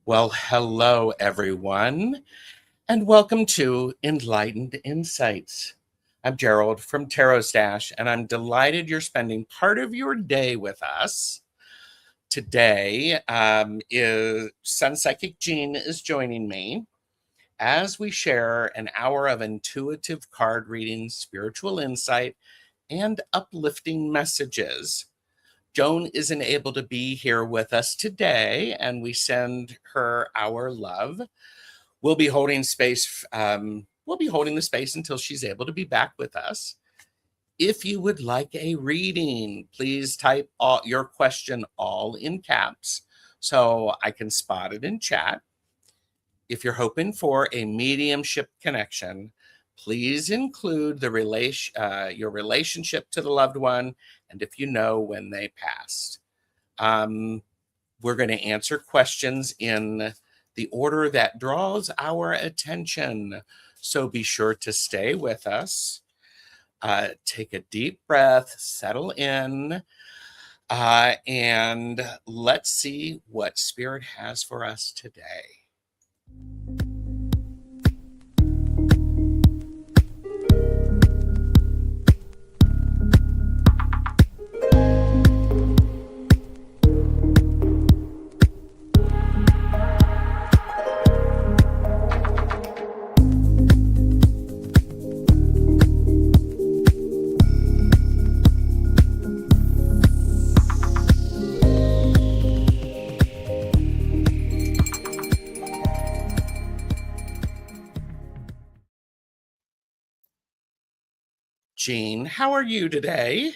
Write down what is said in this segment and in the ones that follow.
Well, hello, everyone, and welcome to Enlightened Insights. I'm Gerald from TarotStache, and I'm delighted you're spending part of your day with us. Today, is SunPsychic Jean is joining me as we share an hour of intuitive card reading, spiritual insight, and uplifting messages. Joan isn't able to be here with us today, and we send her our love. We'll be holding space. We'll be holding the space until she's able to be back with us. If you would like a reading, please type your question all in caps so I can spot it in chat. If you're hoping for a mediumship connection, please include the your relationship to the loved one, and if you know when they passed. We're going to answer questions in the order that draws our attention. So be sure to stay with us. Take a deep breath, settle in, and let's see what Spirit has for us today. Jean, how are you today?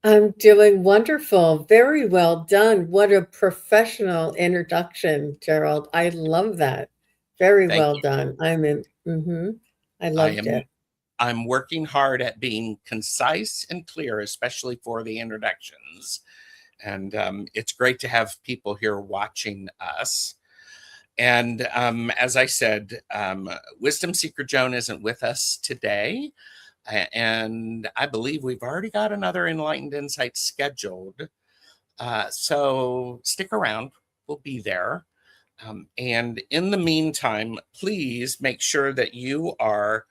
I'm doing wonderful. Very well done. What a professional introduction, Gerald. I love that. Very Thank well you. done. I loved it. I'm working hard at being concise and clear, especially for the introductions. And it's great to have people here watching us. And as I said, Wisdom Seeker Joan isn't with us today. And I believe we've already got another Enlightened Insights scheduled. So stick around, we'll be there. And in the meantime, please make sure that you are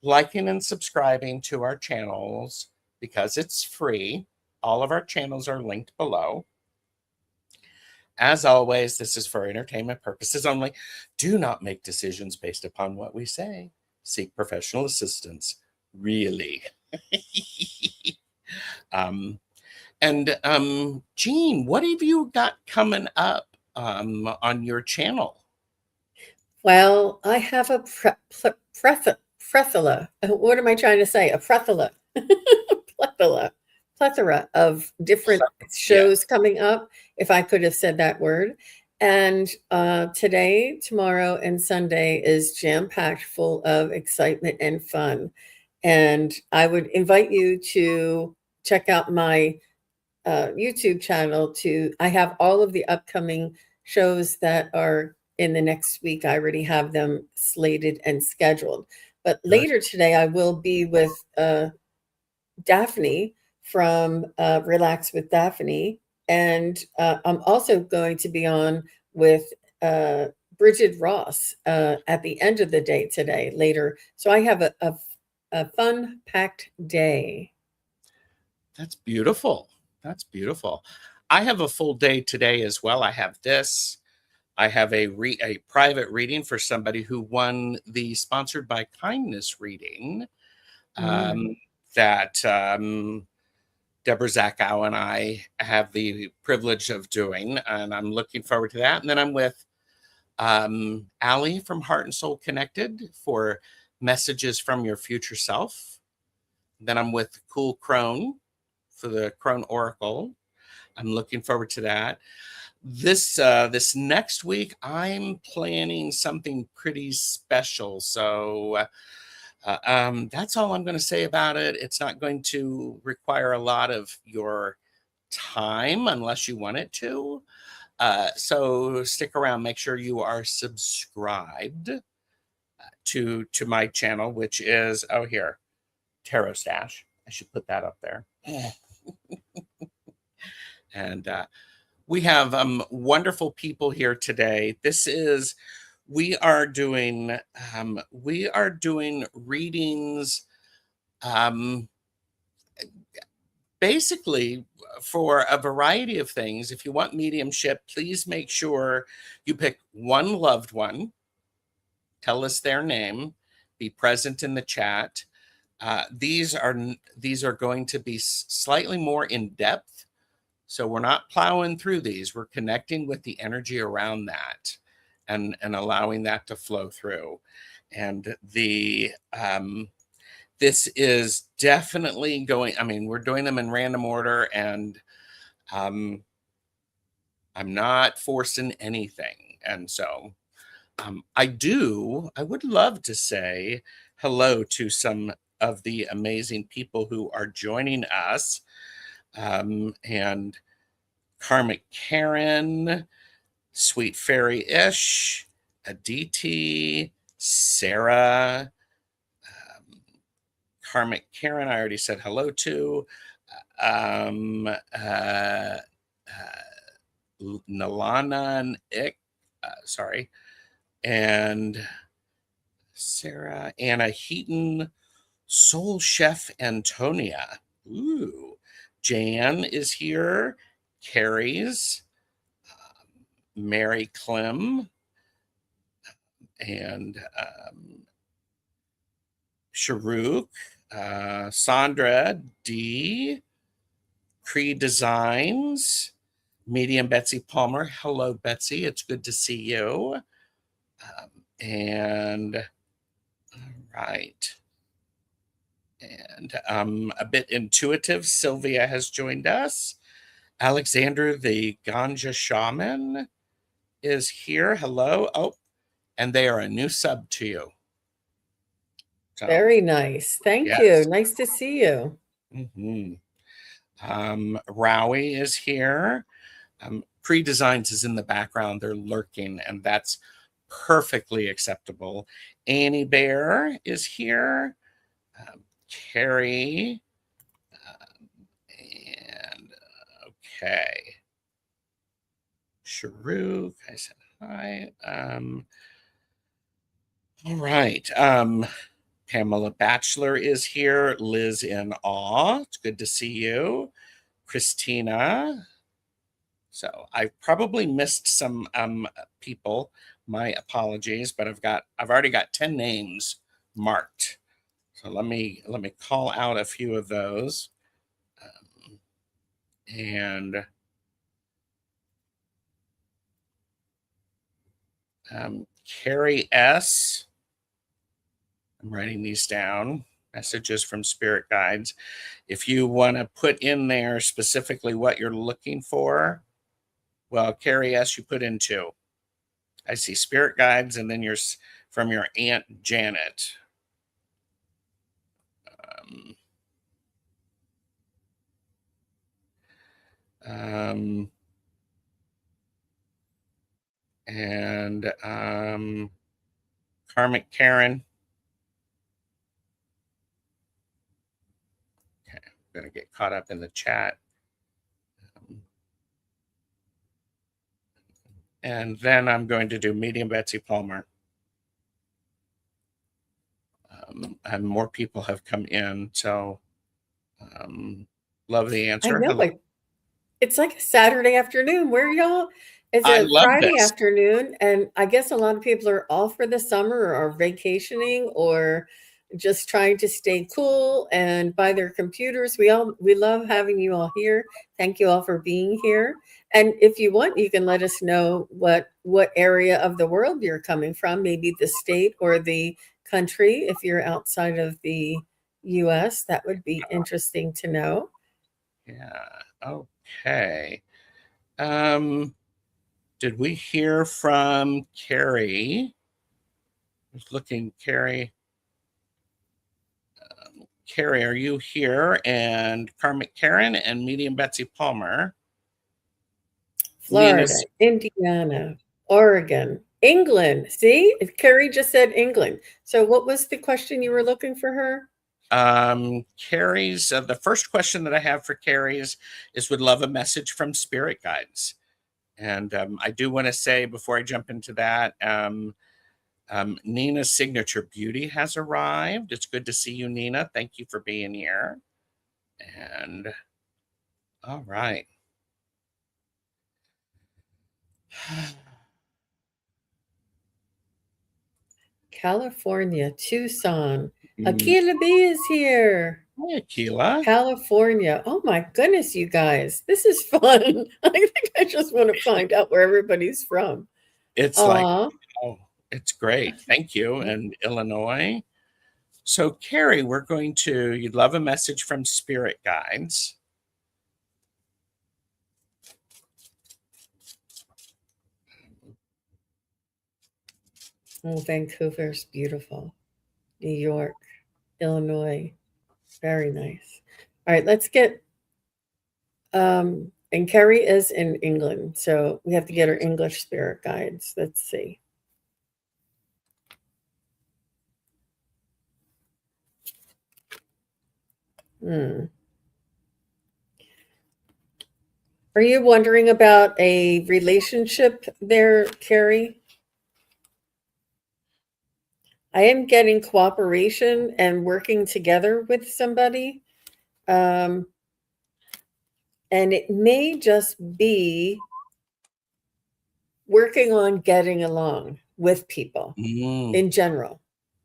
liking and subscribing to our channels because it's free. All of our channels are linked below. As always, this is for entertainment purposes only. Do not make decisions based upon what we say. Seek professional assistance. Really. Jean, what have you got coming up on your channel? Well, I have a plethora. What am I trying to say? A plethora. Plethora of different shows coming up, if I could have said that word. And today, tomorrow, and Sunday is jam-packed full of excitement and fun. And I would invite you to check out my YouTube channel. I have all of the upcoming shows that are in the next week. I already have them slated and scheduled. But later today, I will be with Daphne from Relax with Daphne. And I'm also going to be on with Bridget Ross at the end of the day today, later. So I have a fun-packed day. That's beautiful. That's beautiful. I have a full day today as well. I have this. I have a private reading for somebody who won the Sponsored by Kindness reading that Deborah Zackow and I have the privilege of doing, and I'm looking forward to that. And then I'm with Allie from Heart and Soul Connected for Messages from Your Future Self. Then I'm with Cool Crone for the Crone Oracle. I'm looking forward to that. This next week, I'm planning something pretty special. So that's all I'm going to say about it. It's not going to require a lot of your time unless you want it to. So stick around. Make sure you are subscribed to my channel, which is, here, TarotStache. I should put that up there. And We have wonderful people here today. We are doing readings basically for a variety of things. If you want mediumship, please make sure you pick one loved one, tell us their name, be present in the chat. These are going to be slightly more in depth. So we're not plowing through these. We're connecting with the energy around that and allowing that to flow through. And this is definitely going, I mean, we're doing them in random order, and I'm not forcing anything. And so I would love to say hello to some of the amazing people who are joining us. And Karmic Karen, Sweet Fairy Ish, Aditi, Sarah, Karmic Karen, I already said hello to. Nalana and Ik, sorry. And Sarah, Anna Heaton, Soul Chef Antonia. Ooh. Jan is here. Carrie's. Mary Clem. And Sharuk. Sandra D. Cree Designs. Medium Betsy Palmer. Hello, Betsy. It's good to see you. And all right. And a bit intuitive, Sylvia has joined us. Alexander, the Ganja Shaman, is here. Hello. Oh, and they are a new sub to you. So, very nice. Thank you. Nice to see you. Mm-hmm. Rowie is here. Pre-Designs is in the background. They're lurking, and that's perfectly acceptable. Annie Bear is here. Carrie. And okay. Sharuk, I said hi. All right. Pamela Batchelor is here. Liz in Awe. It's good to see you. Christina. So I probably missed some people. My apologies, but I've already got 10 names marked. So let me call out a few of those. And Carrie S. I'm writing these down. Messages from spirit guides. If you want to put in there specifically what you're looking for, well, Carrie S., you put in 2. I see spirit guides, and then yours from your Aunt Janet. And Karmic Karen. Okay, I'm going to get caught up in the chat. And then I'm going to do Medium Betsy Palmer. And more people have come in, so love the answer. I know. It's like a Saturday afternoon. Where y'all? It's I a love Friday this. afternoon, and I guess a lot of people are off for the summer or are vacationing or just trying to stay cool and by their computers. We love having you all here. Thank you all for being here. And if you want, you can let us know what area of the world you're coming from, maybe the state or the country. If you're outside of the US, that would be interesting to know. Yeah. Okay. Did we hear from Carrie? I was looking, Carrie. Carrie, are you here? And Karmic Karen and Medium Betsy Palmer. Florida, Indiana, Oregon, England. See, Carrie just said England. So what was the question you were looking for her? Carrie's, the first question that I have for Carrie's is would love a message from spirit guides. And I do want to say before I jump into that, Nina's signature beauty has arrived. It's good to see you, Nina. Thank you for being here. And all right. California, Tucson. Akila B is here. Hi, Akila. California. Oh my goodness, you guys. This is fun. I think I just want to find out where everybody's from. It's like, oh, it's great. Thank you. And Illinois. So, Carrie, you'd love a message from spirit guides. Oh, Vancouver's beautiful. New York, Illinois. Very nice. All right, let's get and Carrie is in England, so we have to get her English spirit guides. Let's see. Are you wondering about a relationship there, Carrie? I am getting cooperation and working together with somebody. And it may just be working on getting along with people in general.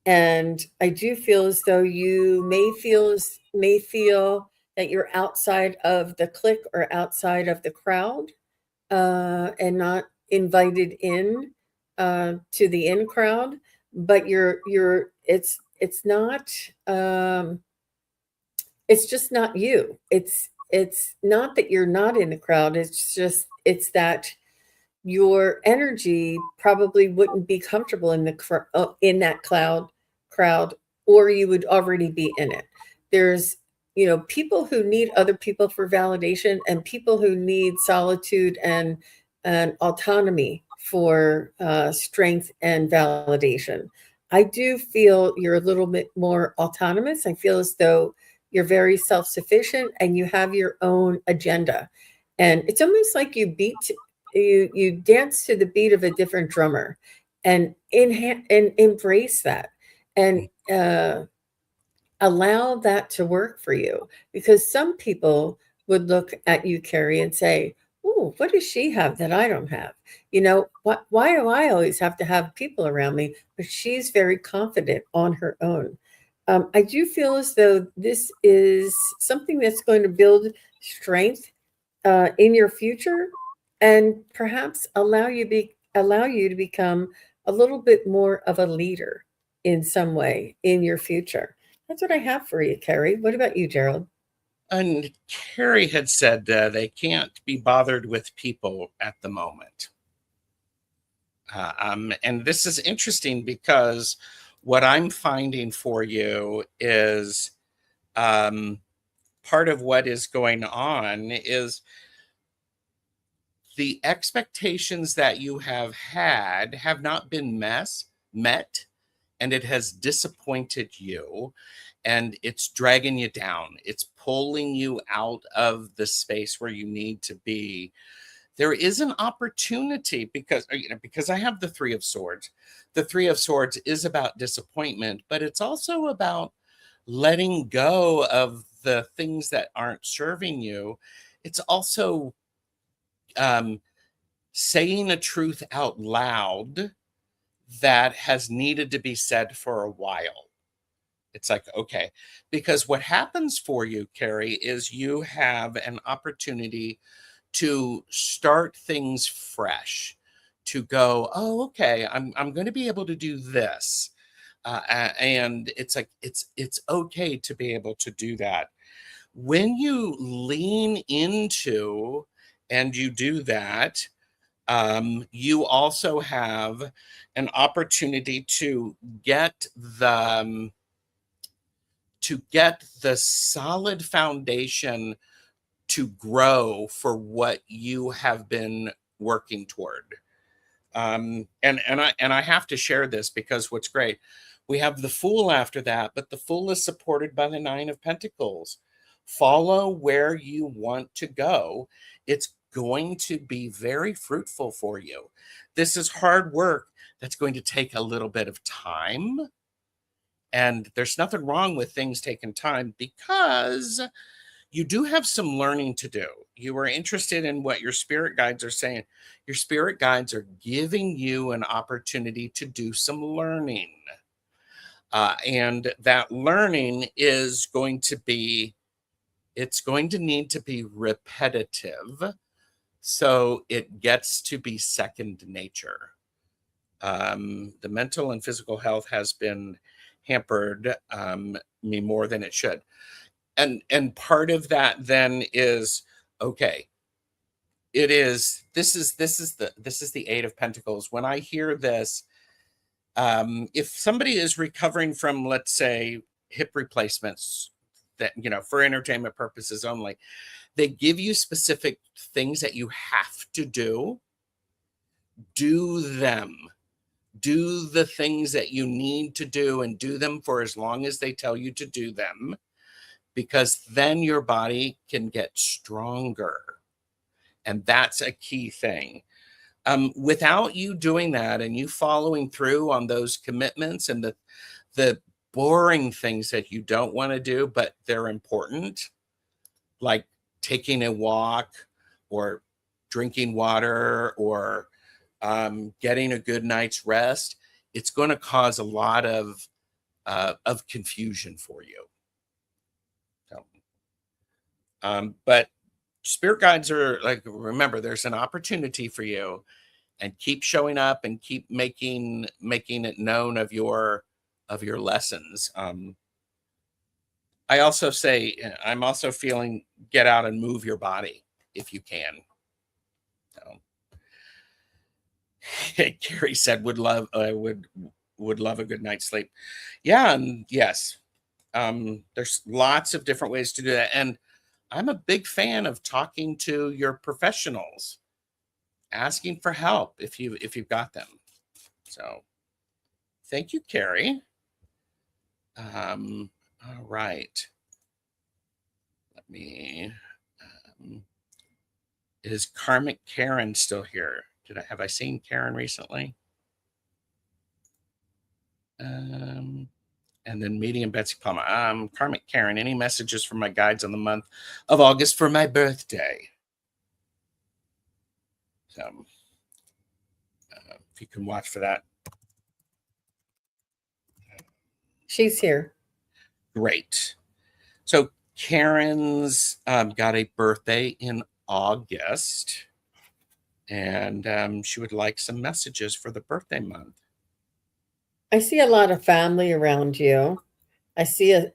And I do feel as though you may feel that you're outside of the clique or outside of the crowd and not invited in to the in crowd. But it's not it's just not you. It's not that you're not in the crowd. It's that your energy probably wouldn't be comfortable in that crowd, or you would already be in it. There's people who need other people for validation, and people who need solitude and autonomy for strength and validation. I do feel you're a little bit more autonomous. I feel as though you're very self-sufficient and you have your own agenda. And it's almost like you dance to the beat of a different drummer, and embrace that, and allow that to work for you. Because some people would look at you, Carrie, and say, "Oh, what does she have that I don't have? Why do I always have to have people around me?" But she's very confident on her own. I do feel as though this is something that's going to build strength in your future, and perhaps allow you to become a little bit more of a leader in some way in your future. That's what I have for you, Carrie. What about you, Gerald? And Carrie had said they can't be bothered with people at the moment. And this is interesting because what I'm finding for you is part of what is going on is the expectations that you have had have not been met, and it has disappointed you, and it's dragging you down. It's pulling you out of the space where you need to be. There is an opportunity because I have the Three of Swords. The Three of Swords is about disappointment, but it's also about letting go of the things that aren't serving you. It's also saying a truth out loud that has needed to be said for a while. It's like, okay, because what happens for you, Carrie, is you have an opportunity to start things fresh, to go, oh, okay, I'm going to be able to do this. And it's like, it's okay to be able to do that. When you lean into and you do that, you also have an opportunity to get the solid foundation to grow for what you have been working toward. And I have to share this because what's great, we have the Fool after that, but the Fool is supported by the Nine of Pentacles. Follow where you want to go. It's going to be very fruitful for you. This is hard work that's going to take a little bit of time. And there's nothing wrong with things taking time, because you do have some learning to do. You are interested in what your spirit guides are saying. Your spirit guides are giving you an opportunity to do some learning. And that learning is going to be, it's going to need to be repetitive, so it gets to be second nature. The mental and physical health has been hampered me more than it should. And part of that then is, okay, this is the Eight of Pentacles. When I hear this, if somebody is recovering from, let's say, hip replacements that, for entertainment purposes only, they give you specific things that you have to do. Do them. Do the things that you need to do, and do them for as long as they tell you to do them, because then your body can get stronger. And that's a key thing. Without you doing that and you following through on those commitments and the boring things that you don't want to do, but they're important, like taking a walk or drinking water or getting a good night's rest, it's going to cause a lot of confusion for you. So, but spirit guides are like, remember, there's an opportunity for you, and keep showing up and keep making it known of your lessons. I also say, I'm also feeling, get out and move your body if you can. So, Carrie said would love a good night's sleep. Yeah, and yes, there's lots of different ways to do that, and I'm a big fan of talking to your professionals, asking for help if you've got them. So, thank you, Carrie. All right. Let me. Is Karmic Karen still here? Have I seen Karen recently? And then Medium Betsy Palma. Karmic Karen, any messages from my guides on the month of August for my birthday? So, if you can watch for that. She's here. Great. So Karen's got a birthday in August, and she would like some messages for the birthday month. I see a lot of family around you. I see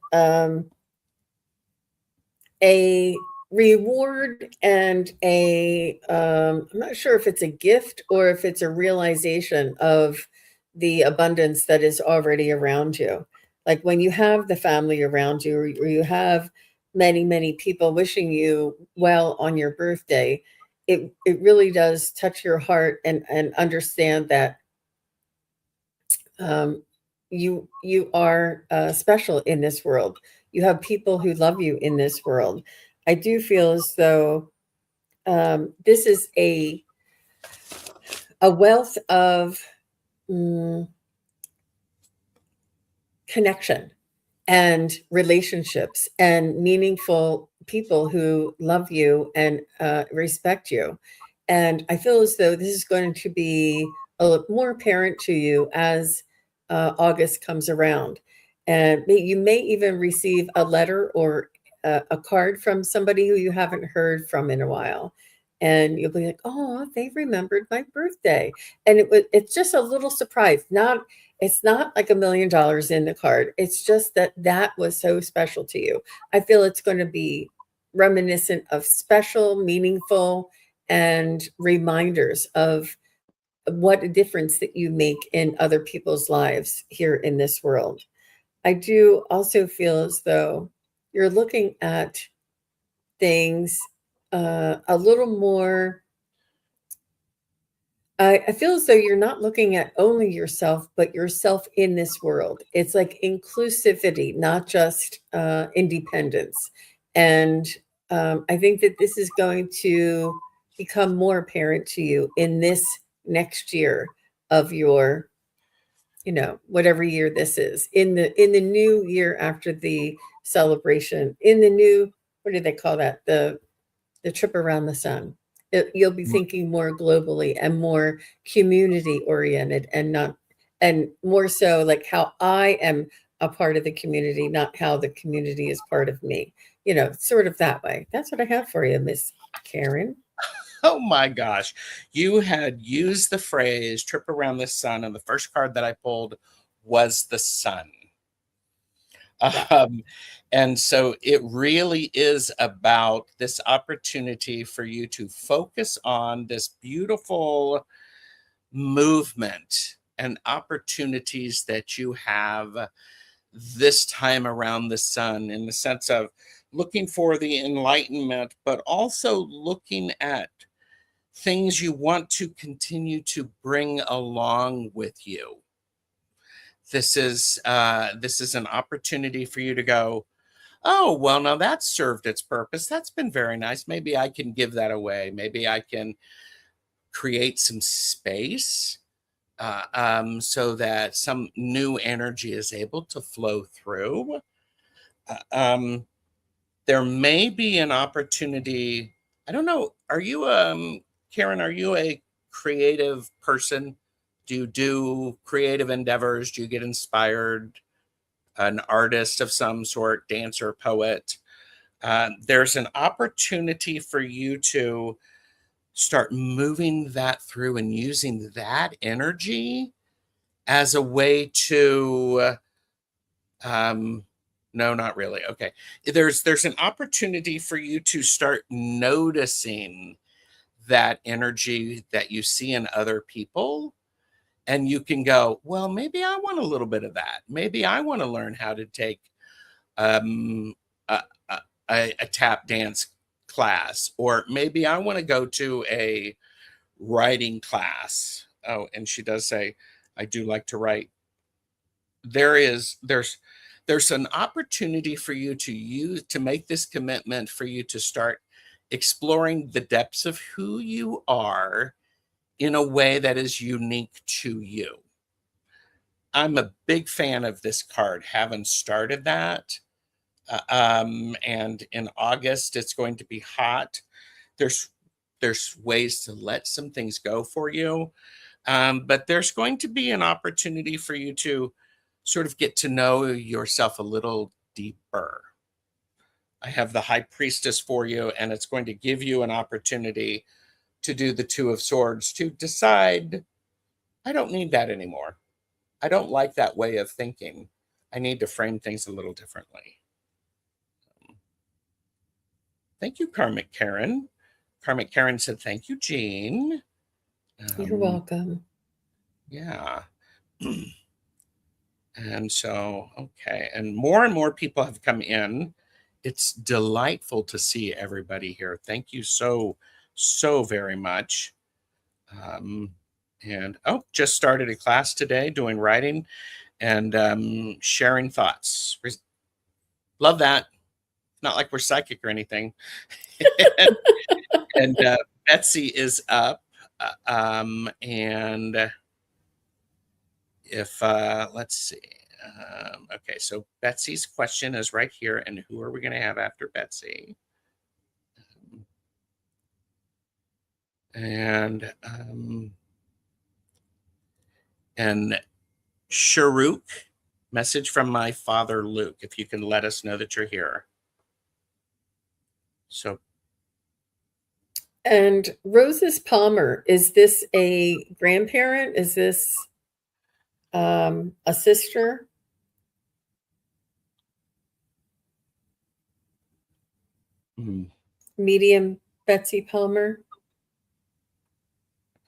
a reward and I'm not sure if it's a gift or if it's a realization of the abundance that is already around you. Like when you have the family around you, or you have many, many people wishing you well on your birthday, it really does touch your heart, and understand that you are special in this world. You have people who love you in this world. I do feel as though this is a wealth of connection and relationships and meaningful people who love you and respect you. And I feel as though this is going to be more apparent to you as August comes around. And you may even receive a letter or a card from somebody who you haven't heard from in a while. And you'll be like, oh, they remembered my birthday. And it's just a little surprise. It's not like $1 million in the card. It's just that was so special to you. I feel it's going to be reminiscent of special, meaningful, and reminders of what a difference that you make in other people's lives here in this world. I do also feel as though you're looking at things a little more. I feel as though you're not looking at only yourself, but yourself in this world. It's like inclusivity, not just independence. And I think that this is going to become more apparent to you in this next year of your, whatever year this is, in the new year after the celebration, in the new, what do they call that? The trip around the sun. You'll be thinking more globally and more community oriented, and more so like how I am a part of the community, not how the community is part of me. Sort of that way. That's what I have for you, Miss Karen. Oh my gosh. You had used the phrase trip around the sun, and the first card that I pulled was the sun. And so it really is about this opportunity for you to focus on this beautiful movement and opportunities that you have this time around the sun, in the sense of looking for the enlightenment, but also looking at things you want to continue to bring along with you. This is an opportunity for you to go, oh, well, now that's served its purpose. That's been very nice. Maybe I can give that away. Maybe I can create some space so that some new energy is able to flow through. There may be an opportunity. I don't know. Are you, Karen, are you a creative person? Do you do creative endeavors? Do you get inspired? An artist of some sort, dancer, poet? There's an opportunity for you to start moving that through and using that energy as a way to, no, not really. Okay. There's an opportunity for you to start noticing that energy that you see in other people. And you can go, well, maybe I want a little bit of that. Maybe I want to learn how to take a, a tap dance class, or maybe I want to go to a writing class. Oh, and she does say, I do like to write. There's an opportunity for you to make this commitment, for you to start exploring the depths of who you are in a way that is unique to you. I'm a big fan of this card, having started that. And in August, it's going to be hot. There's ways to let some things go for you. But there's going to be an opportunity for you to sort of get to know yourself a little deeper. I have the High Priestess for you, and it's going to give you an opportunity to do the Two of Swords, to decide, I don't need that anymore. I don't like that way of thinking. I need to frame things a little differently. Thank you, Karmic Karen. Karmic Karen said, thank you, Jean. You're welcome. Yeah. And so, okay. And more people have come in. It's delightful to see everybody here. Thank you so very much. And just started a class today doing writing and sharing thoughts. Love that. Not like we're psychic or anything. and Betsy is up. And if, let's see. Okay, so Betsy's question is right here. And who are we going to have after Betsy? And Sharuk, message from my father, Luke, if you can let us know that you're here. So. And Roses Palmer, is this a grandparent? Is this a sister? Medium Betsy Palmer.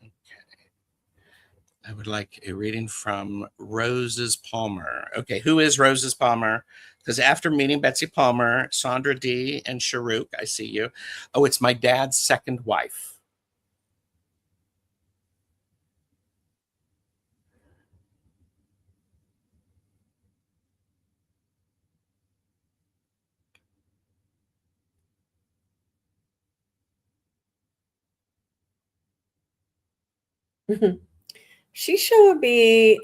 Okay. I would like a reading from Roses Palmer. Okay, who is Roses Palmer? Because after meeting Betsy Palmer, Sandra D, and Sharuk, I see you. Oh, it's my dad's second wife. She's showing me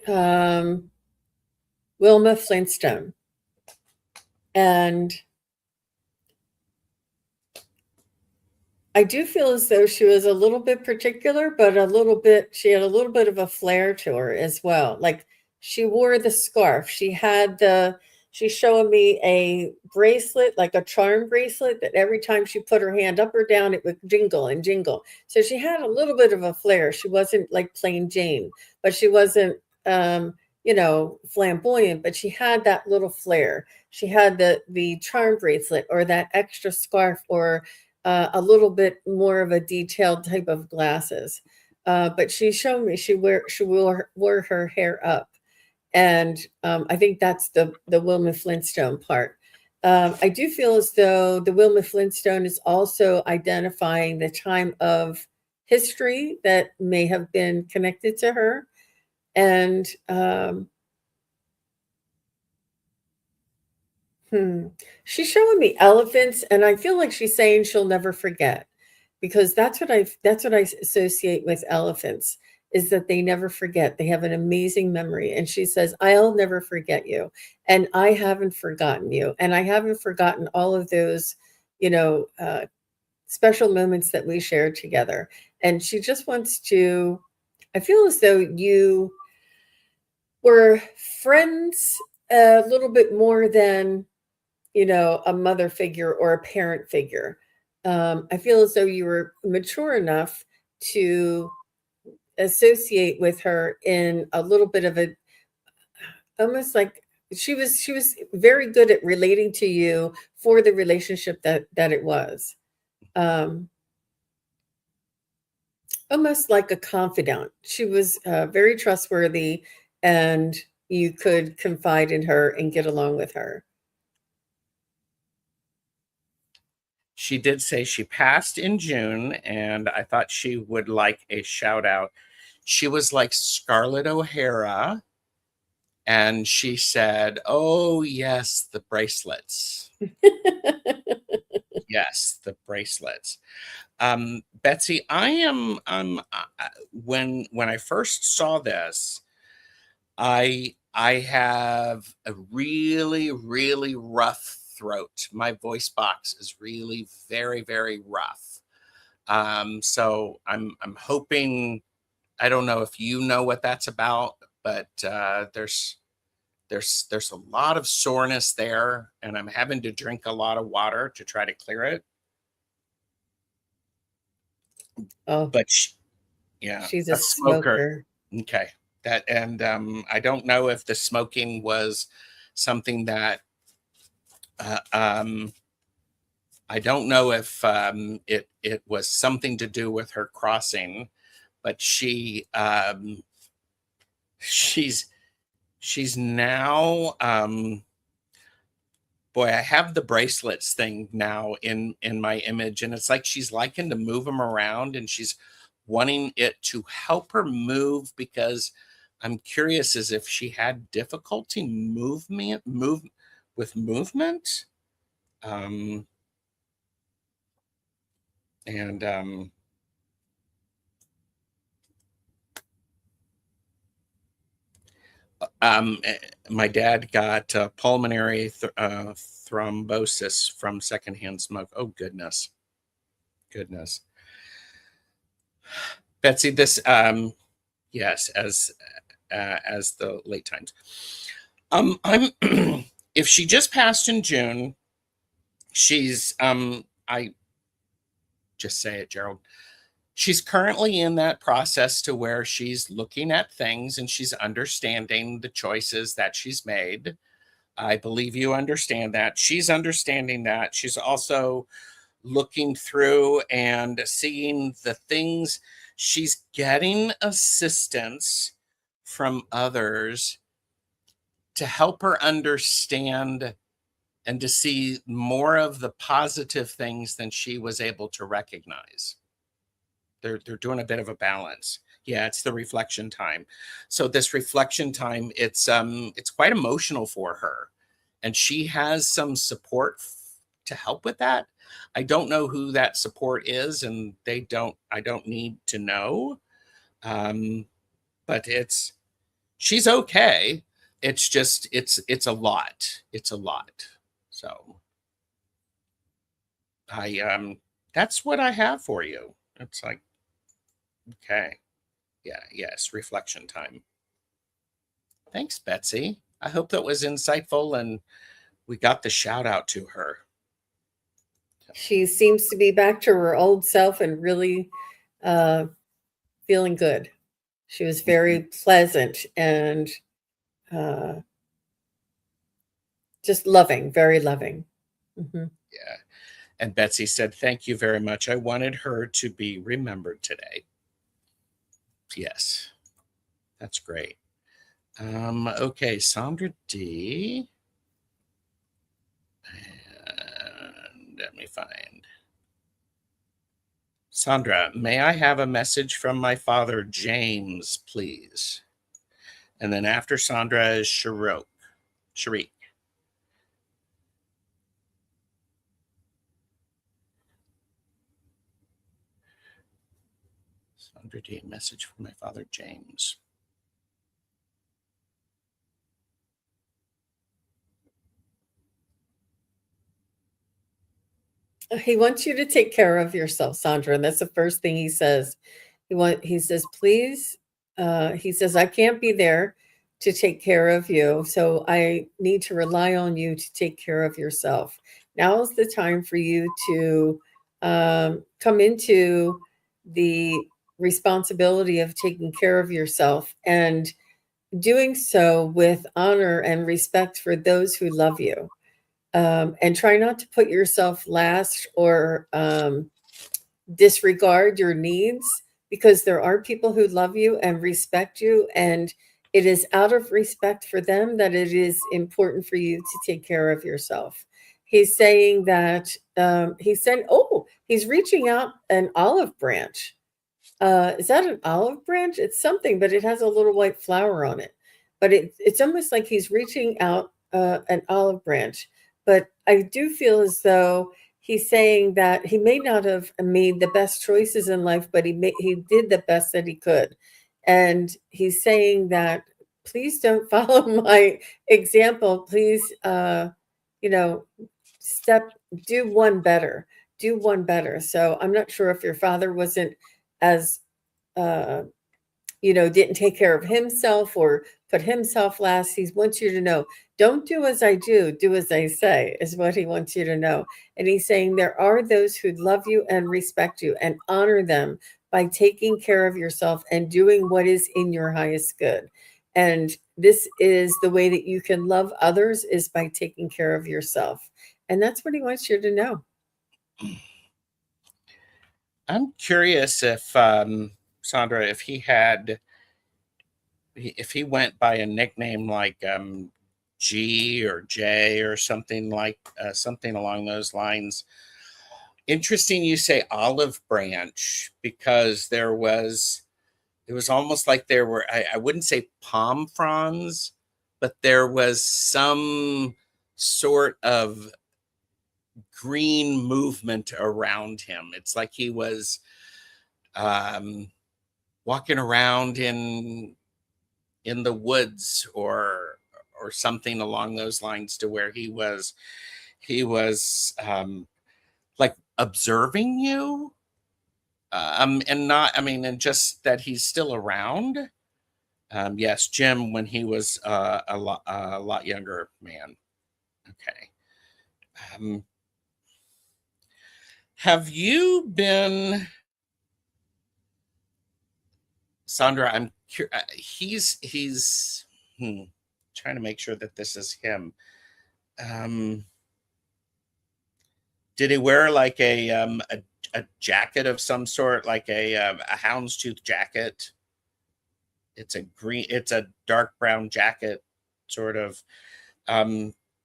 Wilma Flintstone. And I do feel as though she was a little bit particular, but she had a little bit of a flair to her as well. Like she wore the scarf. She's showing me a bracelet, like a charm bracelet, that every time she put her hand up or down, it would jingle and jingle. So she had a little bit of a flair. She wasn't like plain Jane, but she wasn't, flamboyant, but she had that little flair. She had the charm bracelet or that extra scarf or a little bit more of a detailed type of glasses. But she showed me wore her hair up, and I think that's the Wilma Flintstone part. I do feel as though the Wilma Flintstone is also identifying the time of history that may have been connected to her, and she's showing me elephants, and I feel like she's saying she'll never forget, because that's what I associate with elephants, is that they never forget. They have an amazing memory. And she says, I'll never forget you. And I haven't forgotten you. And I haven't forgotten all of those, special moments that we shared together. And she just wants to, I feel as though you were friends a little bit more than, a mother figure or a parent figure. I feel as though you were mature enough to associate with her in a little bit of a, almost like she was very good at relating to you for the relationship that it was. Almost like a confidant. She was very trustworthy, and you could confide in her and get along with her. She did say she passed in June, and I thought she would like a shout out. She was like Scarlett O'Hara, and she said, oh, yes, the bracelets. Yes, the bracelets. Betsy, I am when I first saw this, I have a really, really rough throat. My voice box is really very, very rough. So I'm hoping, I don't know if you know what that's about, but there's a lot of soreness there, and I'm having to drink a lot of water to try to clear it. Oh, But yeah, she's a a smoker. smoker. Okay. That, and I don't know if the smoking was something that I don't know if it was something to do with her crossing, but she's now boy, I have the bracelets thing now in my image, and it's like she's liking to move them around, and she's wanting it to help her move, because I'm curious as if she had difficulty with movement. And my dad got pulmonary thrombosis from secondhand smoke. Oh, goodness. Betsy, this, yes, as the late times. I'm if she just passed in June, she's I just say it, Gerald. She's currently in that process to where she's looking at things and she's understanding the choices that she's made. I believe you understand that. She's understanding that. She's also looking through and seeing the things. She's getting assistance from others to help her understand and to see more of the positive things than she was able to recognize. They're doing a bit of a balance. Yeah, it's the reflection time. So this reflection time, it's quite emotional for her, and she has some support to help with that. I don't know who that support is, and I don't need to know. But she's okay. It's just, it's a lot. It's a lot. So that's what I have for you. It's like, okay. Yeah. Yes. Reflection time. Thanks, Betsy. I hope that was insightful and we got the shout out to her. She seems to be back to her old self and really feeling good. She was very pleasant and just loving, very loving. Mm-hmm. Yeah. And Betsy said, thank you very much. I wanted her to be remembered today. Yes, that's great. Okay, Sandra D. And let me find. Sandra, may I have a message from my father, James, please? And then after Sandra is Sharik. Sandra D, message from my father, James. He wants you to take care of yourself, Sandra, and that's the first thing he says. He says, please. He says, I can't be there to take care of you, so I need to rely on you to take care of yourself. Now is the time for you to come into the responsibility of taking care of yourself and doing so with honor and respect for those who love you. And try not to put yourself last or disregard your needs, because there are people who love you and respect you, and it is out of respect for them that it is important for you to take care of yourself. He's saying that he's reaching out an olive branch. Is that an olive branch? It's something, but it has a little white flower on it. But it's almost like he's reaching out an olive branch. But I do feel as though he's saying that he may not have made the best choices in life, but he did the best that he could. And he's saying that please don't follow my example. Please, do one better. Do one better. So I'm not sure if your father wasn't as didn't take care of himself or put himself last. He wants you to know, don't do as I do as I say, is what he wants you to know. And he's saying there are those who love you and respect you and honor them by taking care of yourself and doing what is in your highest good. And this is the way that you can love others, is by taking care of yourself. And that's what he wants you to know. I'm curious if Sandra, if he went by a nickname like G or J or something along those lines. Interesting you say olive branch, because it was almost like there were, I wouldn't say palm fronds, but there was some sort of green movement around him. It's like he was walking around in the woods or something along those lines, to where he was like observing you, and not, and just that he's still around. Yes, Jim, when he was a lot younger man. Okay. Have you been, Sandra? I'm he's trying to make sure that this is him. Did he wear like a jacket of some sort, like a houndstooth jacket? It's a dark brown jacket, sort of,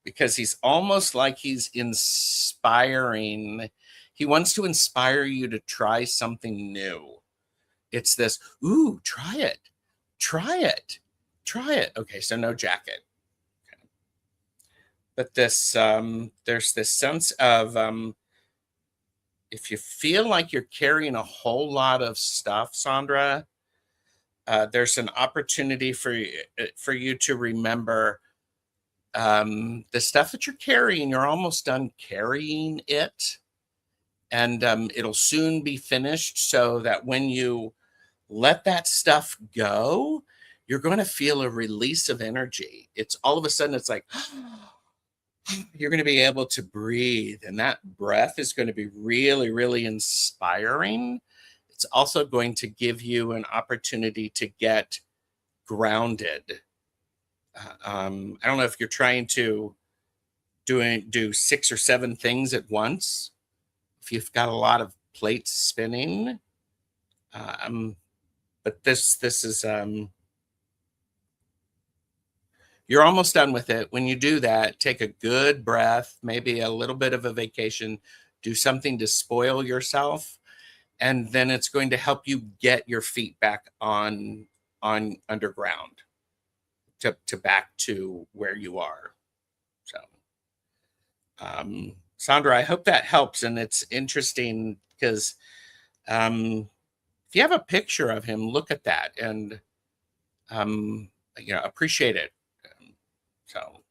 because he's almost like he's inspiring. He wants to inspire you to try something new. It's this, ooh, try it. Okay, so no jacket. Okay. But this, there's this sense of, if you feel like you're carrying a whole lot of stuff, Sandra, there's an opportunity for you to remember the stuff that you're carrying. You're almost done carrying it, and it'll soon be finished, so that when you let that stuff go, you're going to feel a release of energy. It's all of a sudden, it's like you're going to be able to breathe, and that breath is going to be really, really inspiring. It's also going to give you an opportunity to get grounded. I don't know if you're trying to do 6 or 7 things at once, if you've got a lot of plates spinning, but this is you're almost done with it. When you do that, take a good breath, maybe a little bit of a vacation, do something to spoil yourself, and then it's going to help you get your feet back on underground, to back to where you are. So Sandra, I hope that helps. And it's interesting because if you have a picture of him, look at that and appreciate it. So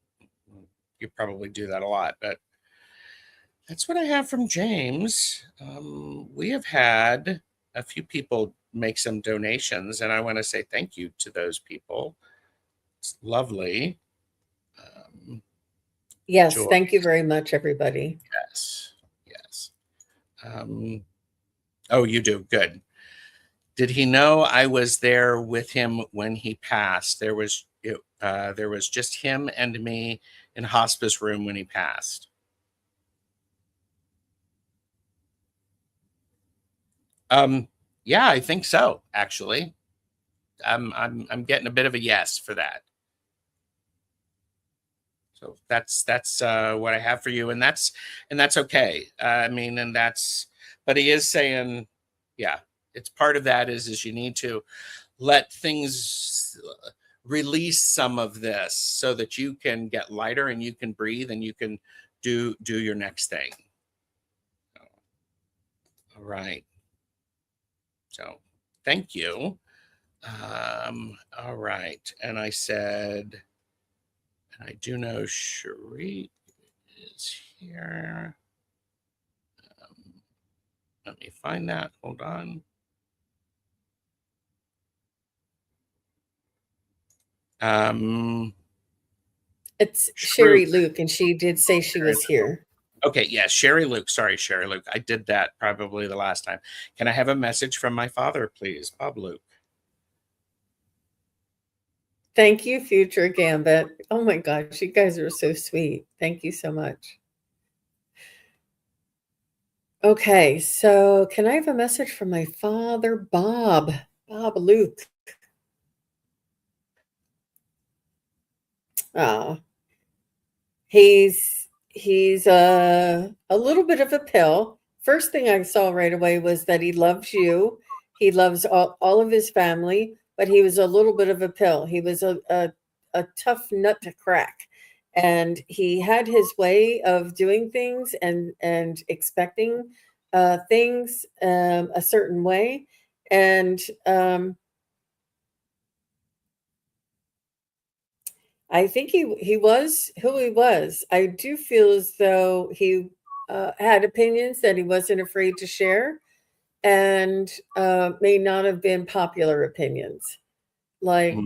you probably do that a lot, but that's what I have from James. We have had a few people make some donations, and I want to say thank you to those people. It's lovely. Yes, Joy. thank you very much, everybody. Yes. Oh, you do? Good. Did he know I was there with him when he passed? There was just him and me in hospice room when he passed. Yeah, I think so, actually. I'm getting a bit of a yes for that. So that's what I have for you, and that's okay. But he is saying, yeah, it's part of that is you need to let things release some of this so that you can get lighter and you can breathe and you can do your next thing. All right. So thank you. All right. And I said, and I do know Cherie is here. Let me find that. Hold on. It's Sherry Luke, and she did say she was here. Okay, yeah, Sherry Luke. Sorry, Sherry Luke. I did that probably the last time. Can I have a message from my father, please? Bob Luke. Thank you, Future Gambit. Oh my gosh, you guys are so sweet. Thank you so much. Okay, so can I have a message from my father, Bob Luke? He's a little bit of a pill. First thing I saw right away was that he loves you. He loves all of his family, but he was a little bit of a pill. He was a tough nut to crack. And he had his way of doing things and expecting things a certain way. And I think he was who he was. I do feel as though he had opinions that he wasn't afraid to share, and may not have been popular opinions. Like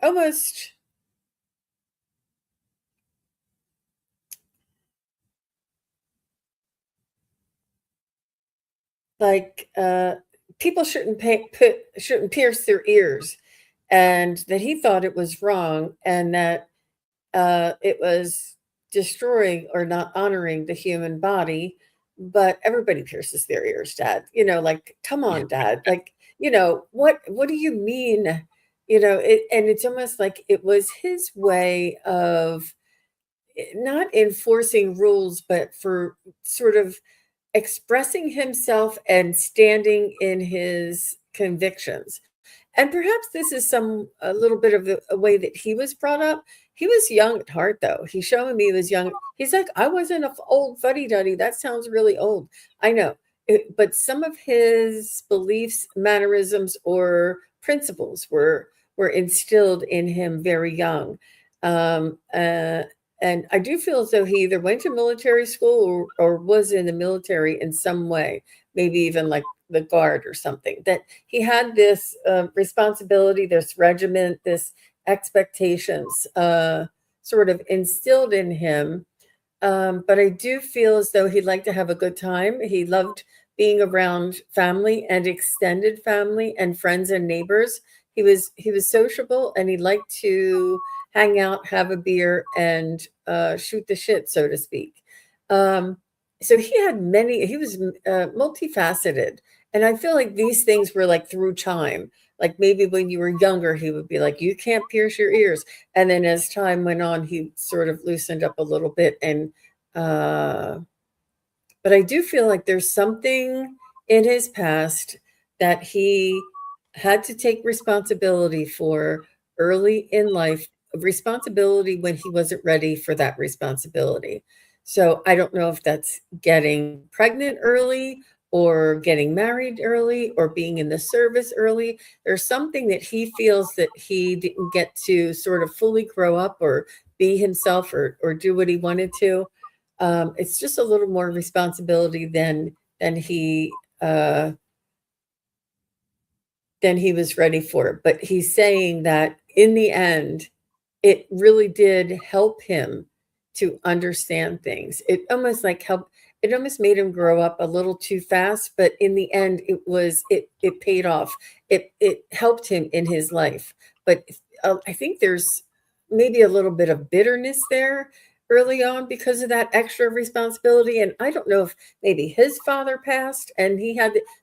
almost like people shouldn't pierce their ears, and that he thought it was wrong, and that it was destroying or not honoring the human body. But everybody pierces their ears, Dad. Like, come on, Dad. Like, what do you mean? And it's almost like it was his way of not enforcing rules, but for sort of expressing himself and standing in his convictions. And perhaps this is a little bit of a way that he was brought up. he was young at heart, though. He's showing me he was young. He's like, I wasn't an old fuddy-duddy. That sounds really old. I know. But some of his beliefs, mannerisms, or principles were instilled in him very young. And I do feel as though he either went to military school or was in the military in some way, maybe even like the Guard or something, that he had this responsibility, this regiment, this expectations sort of instilled in him. But I do feel as though he'd like to have a good time. He loved being around family and extended family and friends and neighbors. He was sociable, and he liked to hang out, have a beer, and shoot the shit, so to speak. So he was multifaceted. And I feel like these things were like through time. Like maybe when you were younger, he would be like, you can't pierce your ears. And then as time went on, he sort of loosened up a little bit. And, but I do feel like there's something in his past that he had to take responsibility for early in life, responsibility when he wasn't ready for that responsibility. So I don't know if that's getting pregnant early or getting married early or being in the service early. There's something that he feels that he didn't get to sort of fully grow up or be himself or do what he wanted to. It's just a little more responsibility than he was ready for. But he's saying that in the end, it really did help him to understand things. It almost made him grow up a little too fast, but in the end, it paid off. It helped him in his life. But I think there's maybe a little bit of bitterness there early on because of that extra responsibility. And I don't know if maybe his father passed and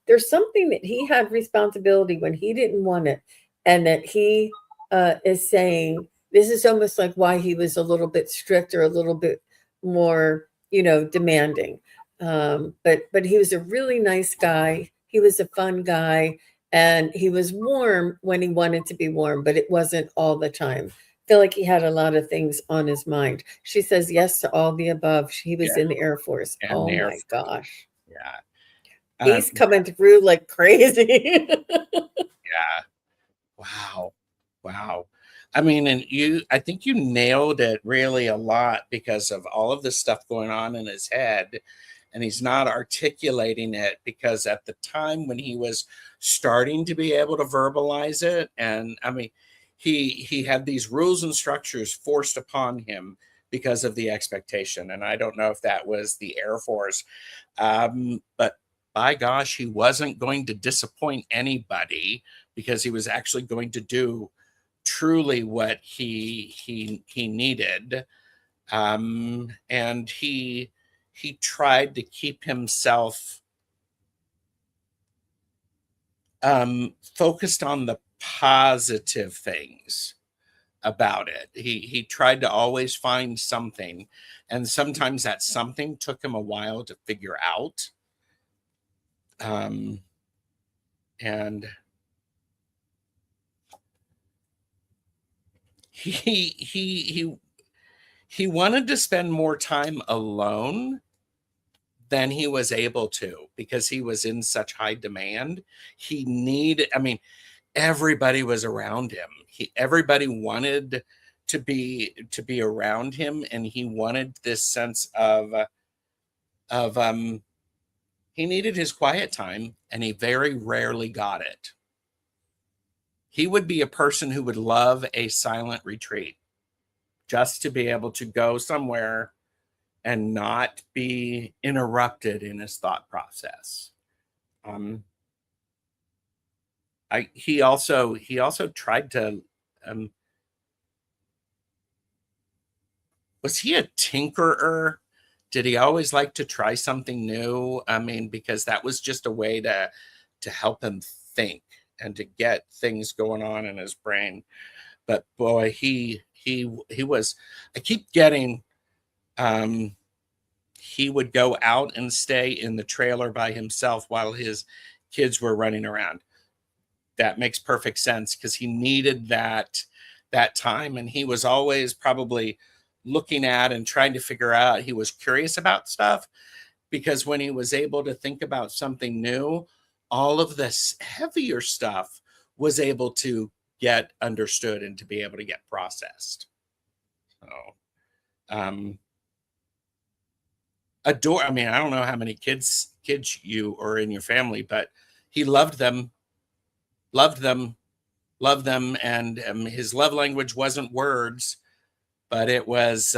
there's something that he had responsibility when he didn't want it. And that he is saying, this is almost like why he was a little bit strict or a little bit more, demanding. But he was a really nice guy. He was a fun guy, and he was warm when he wanted to be warm, but it wasn't all the time. I feel like he had a lot of things on his mind. She says yes to all the above. He was in the Air Force. And oh my gosh. Yeah. He's coming through like crazy. Yeah. Wow. Wow. I mean, I think you nailed it really a lot because of all of this stuff going on in his head, and he's not articulating it because at the time when he was starting to be able to verbalize it, and I mean, he had these rules and structures forced upon him because of the expectation. And I don't know if that was the Air Force, but by gosh, he wasn't going to disappoint anybody because he was actually going to do truly what he needed. And he tried to keep himself focused on the positive things about it. He tried to always find something, and sometimes that something took him a while to figure out. And he wanted to spend more time alone than he was able to because he was in such high demand. Everybody was around him. Everybody wanted to be around him, and he wanted this sense of he needed his quiet time, and he very rarely got it. He would be a person who would love a silent retreat, just to be able to go somewhere and not be interrupted in his thought process. He also tried to. Was he a tinkerer? Did he always like to try something new? I mean, because that was just a way to help him think and to get things going on in his brain. But boy, he was. I keep getting. He would go out and stay in the trailer by himself while his kids were running around. That makes perfect sense because he needed that that time. And he was always probably looking at and trying to figure out, he was curious about stuff, because when he was able to think about something new, all of this heavier stuff was able to get understood and to be able to get processed. So, adore. I mean, I don't know how many kids you or in your family, but he loved them, loved them, loved them, and his love language wasn't words, but it was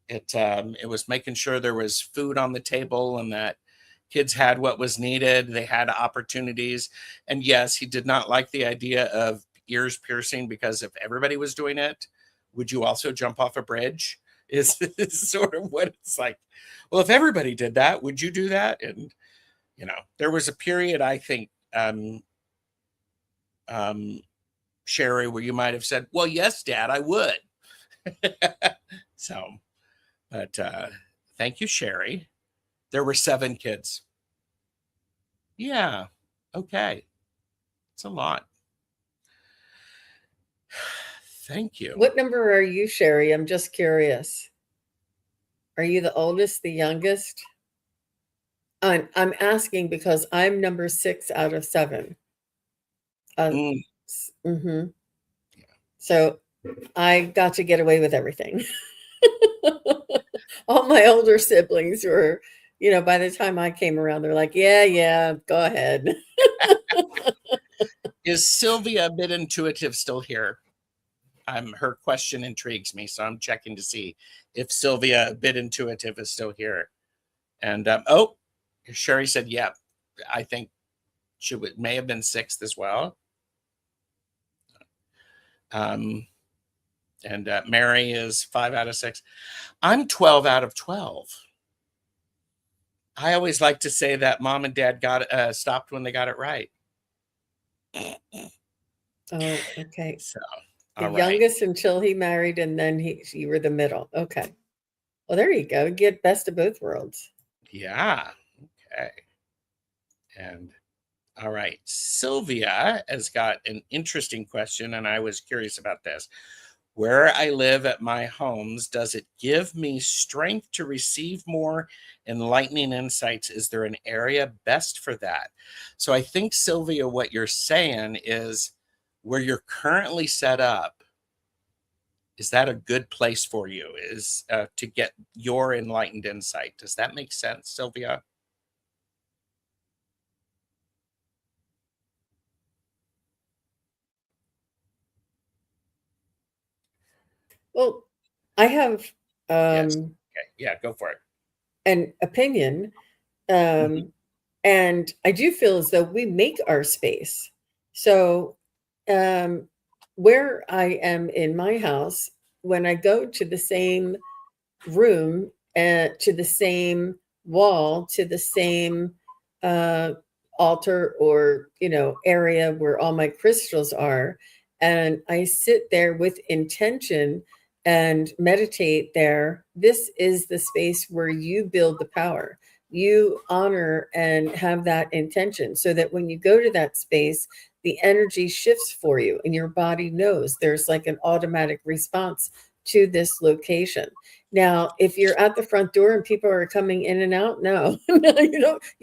it was making sure there was food on the table and that kids had what was needed. They had opportunities. And yes, he did not like the idea of ears piercing, because if everybody was doing it, would you also jump off a bridge? Is sort of what it's like. Well, if everybody did that, would you do that? And, there was a period, I think, Sherry, where you might have said, well, yes, Dad, I would. So, but thank you, Sherry. There were 7 kids. Yeah. Okay. It's a lot. Thank you. What number are you, Sherry? I'm just curious. Are you the oldest, the youngest? I'm asking because I'm number 6 out of 7. Mm-hmm. So I got to get away with everything. All my older siblings were, by the time I came around, they're like, yeah, go ahead. Is Sylvia a bit intuitive still here? Her question intrigues me, so I'm checking to see if Sylvia, a bit intuitive, is still here. And Sherry said, yeah, I think she may have been 6th as well. And Mary is 5 out of 6. I'm 12 out of 12. I always like to say that Mom and Dad got stopped when they got it right. Oh, okay. So the youngest until he married, and then you were the middle. Okay. Well, there you go. Get best of both worlds. Yeah. Okay. And all right. Sylvia has got an interesting question, and I was curious about this. Where I live at my homes, does it give me strength to receive more enlightening insights? Is there an area best for that? So I think, Sylvia, what you're saying is where you're currently set up, is that a good place for you, is to get your enlightened insight? Does that make sense, Sylvia? Well, I have Yes. Okay. Yeah, go for it. An opinion. And I do feel as though we make our space. So where I am in my house, when I go to the same room, to the same wall, to the same altar or, area where all my crystals are, and I sit there with intention and meditate there, this is the space where you build the power. You honor and have that intention so that when you go to that space, the energy shifts for you and your body knows there's like an automatic response to this location. Now, if you're at the front door and people are coming in and out, no, you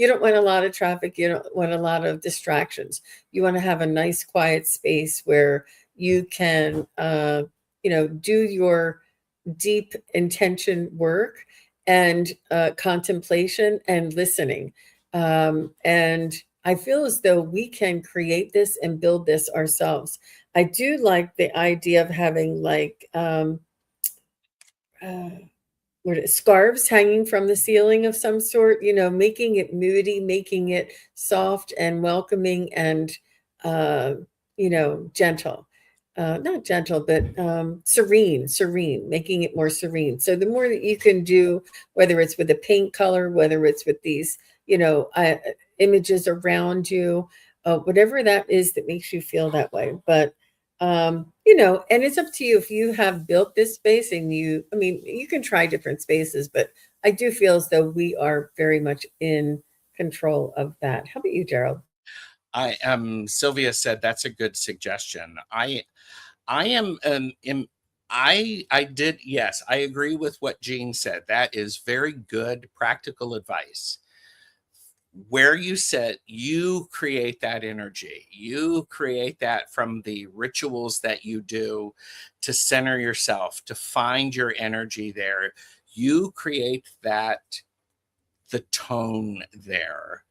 don't want a lot of traffic. You don't want a lot of distractions. You want to have a nice, quiet space where you can, do your deep intention work and contemplation and listening. And I feel as though we can create this and build this ourselves. I do like the idea of having like scarves hanging from the ceiling of some sort, making it moody, making it soft and welcoming and, gentle. Not gentle, but serene, making it more serene. So the more that you can do, whether it's with a paint color, whether it's with these, images around you, whatever that is that makes you feel that way. But, and it's up to you if you have built this space and you can try different spaces, but I do feel as though we are very much in control of that. How about you, Gerald? Sylvia said that's a good suggestion. I am I did, yes, I agree with what Jean said. That is very good practical advice. Where you sit, you create that energy. You create that from the rituals that you do to center yourself, to find your energy there. You create that, the tone there.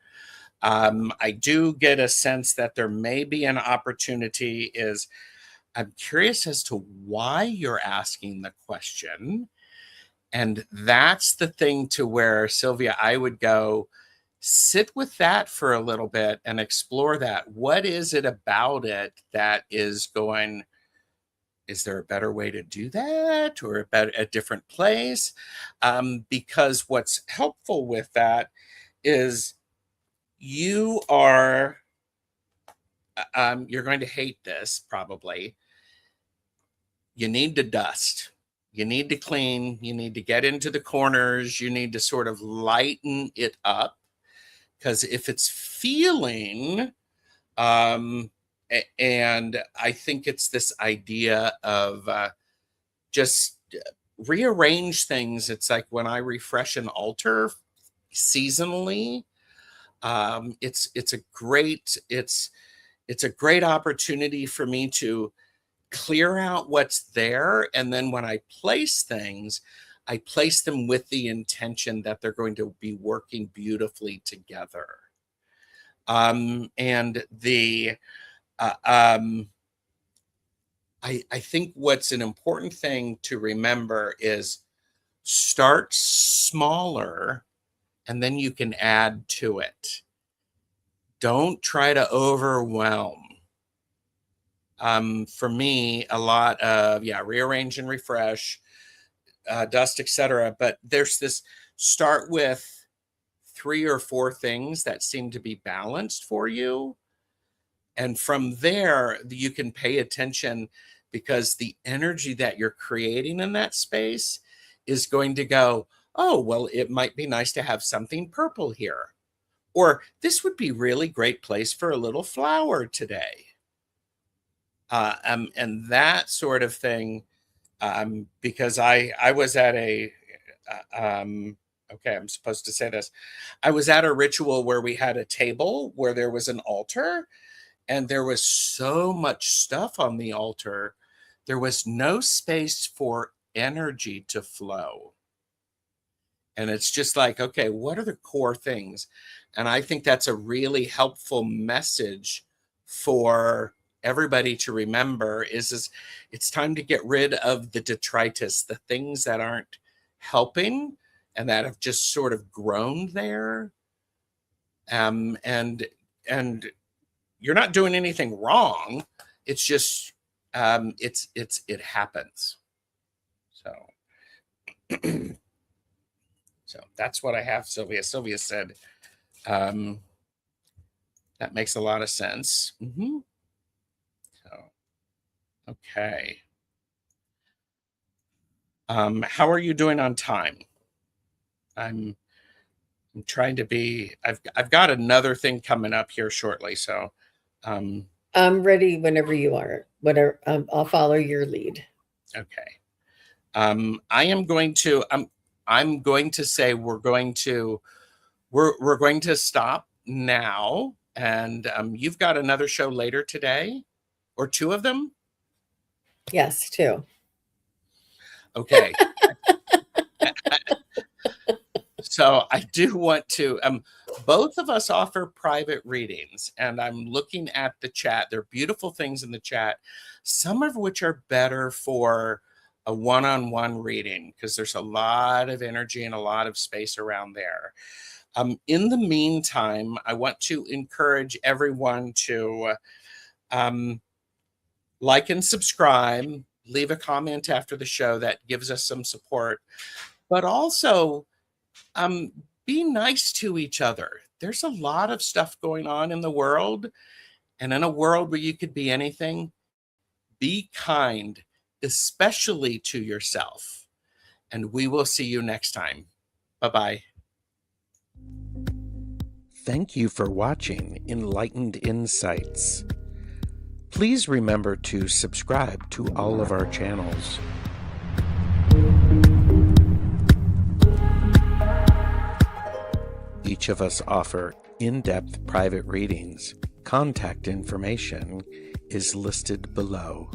I do get a sense that there may be an opportunity. I'm curious as to why you're asking the question. And that's the thing to where, Sylvia, I would go sit with that for a little bit and explore that. What is it about it that is going, is there a better way to do that, or a different place? Because what's helpful with that is you are, you're going to hate this probably. You need to dust. You need to clean. You need to get into the corners. You need to sort of lighten it up. Because if it's feeling, and I think it's this idea of just rearrange things. It's like when I refresh an altar seasonally, it's a great opportunity for me to clear out what's there. And then when I place things, I place them with the intention that they're going to be working beautifully together. And the, I think what's an important thing to remember is start smaller and then you can add to it. Don't try to overwhelm. For me, a lot of, rearrange and refresh, dust, etc. But there's this, start with 3 or 4 things that seem to be balanced for you. And from there, you can pay attention, because the energy that you're creating in that space is going to go, oh, well, it might be nice to have something purple here. Or this would be really great place for a little flower today. And that sort of thing, because I was at a, okay, I'm supposed to say this. I was at a ritual where we had a table where there was an altar, and there was so much stuff on the altar. There was no space for energy to flow. And it's just like, okay, what are the core things? And I think that's a really helpful message for everybody to remember is it's time to get rid of the detritus, the things that aren't helping and that have just sort of grown there. And you're not doing anything wrong. It's just, it happens. So, so that's what I have, Sylvia. Sylvia said, that makes a lot of sense. So, okay. How are you doing on time? I'm trying to be, I've got another thing coming up here shortly. So, I'm ready whenever you are. Whatever, I'll follow your lead. Okay. I am going to, I'm going to say we're going to stop now. And you've got another show later today, or 2 of them? Yes, 2. Okay. So I do want to, both of us offer private readings, and I'm looking at the chat. There are beautiful things in the chat, some of which are better for a one-on-one reading because there's a lot of energy and a lot of space around there. In the meantime, I want to encourage everyone to like and subscribe, leave a comment after the show that gives us some support, but also be nice to each other. There's a lot of stuff going on in the world, and in a world where you could be anything, be kind, especially to yourself. And we will see you next time. Bye-bye. Thank you for watching Enlightened Insights. Please remember to subscribe to all of our channels. Each of us offer in-depth private readings. Contact information is listed below.